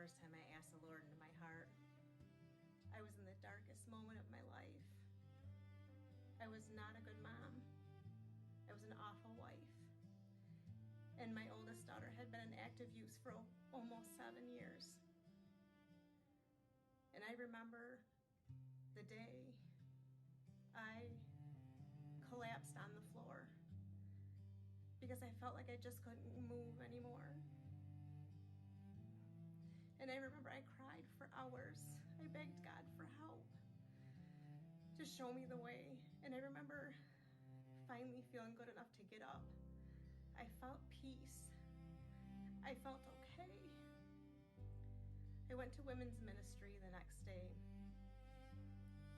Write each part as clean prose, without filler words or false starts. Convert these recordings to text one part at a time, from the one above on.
first time I asked the Lord into my heart. I was in the darkest moment of my life. I was not a good mom. I was an awful wife. And my oldest daughter had been in active use for almost 7 years. And I remember the day I collapsed on the floor because I felt like I just couldn't move anymore. And I remember I cried for hours. I begged God for help to show me the way. And I remember finally feeling good enough to get up. I felt peace. I felt okay. I went to women's ministry the next day,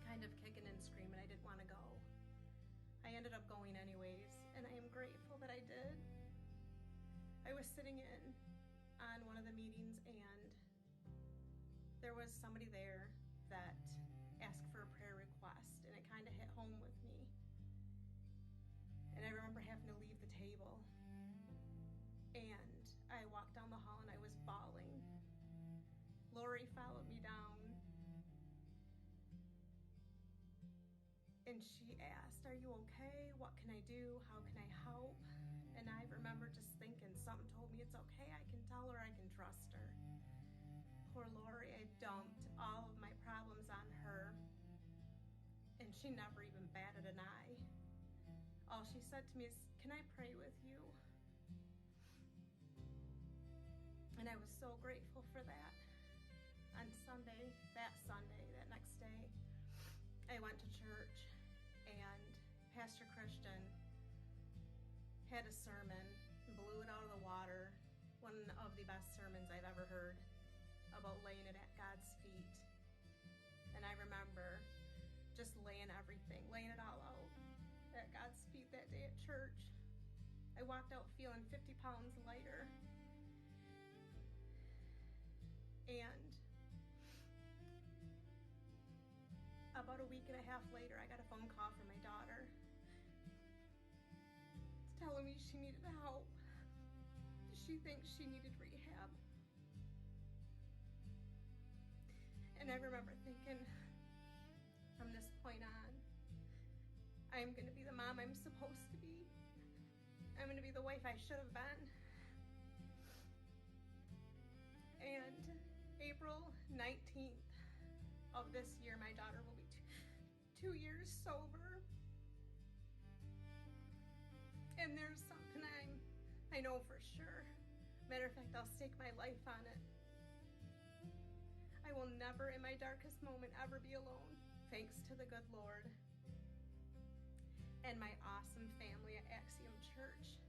kind of kicking and screaming. I didn't want to go. I ended up going anyways, and I am grateful that I did. I was sitting in on one of the meetings, and there was somebody there that asked for a prayer request, and it kind of hit home with me. And I remember having to leave the table, and I walked down the hall and I was bawling. Lori followed me down, and she asked, "Are you okay? What can I do? How can I help?" And I remember just thinking, something told me it's okay. I can tell her, I can trust her. Poor Lori, I dumped all of my problems on her, and she never even batted an eye. All she said to me is, "Can I pray with you?" And I was so grateful for that. On Sunday, that next day, I went to church, and Pastor Christian had a sermon, blew it out of the water, one of the best sermons I've ever heard about laying it at God's feet. And I remember just laying it all out at God's feet that day at church. I walked out feeling 50 pounds lighter. And about a week and a half later, I got a phone call from my daughter telling me she needed help. She thinks she needed rehab. And I remember thinking, from this point on, I'm going to be the mom I'm supposed to be. I'm going to be the wife I should have been. And April 19th of this year, my daughter will be 2 years sober. And there's something I know for sure. Matter of fact, I'll stake my life on it. I will never in my darkest moment ever be alone, thanks to the good Lord and my awesome family at Axiom.Church.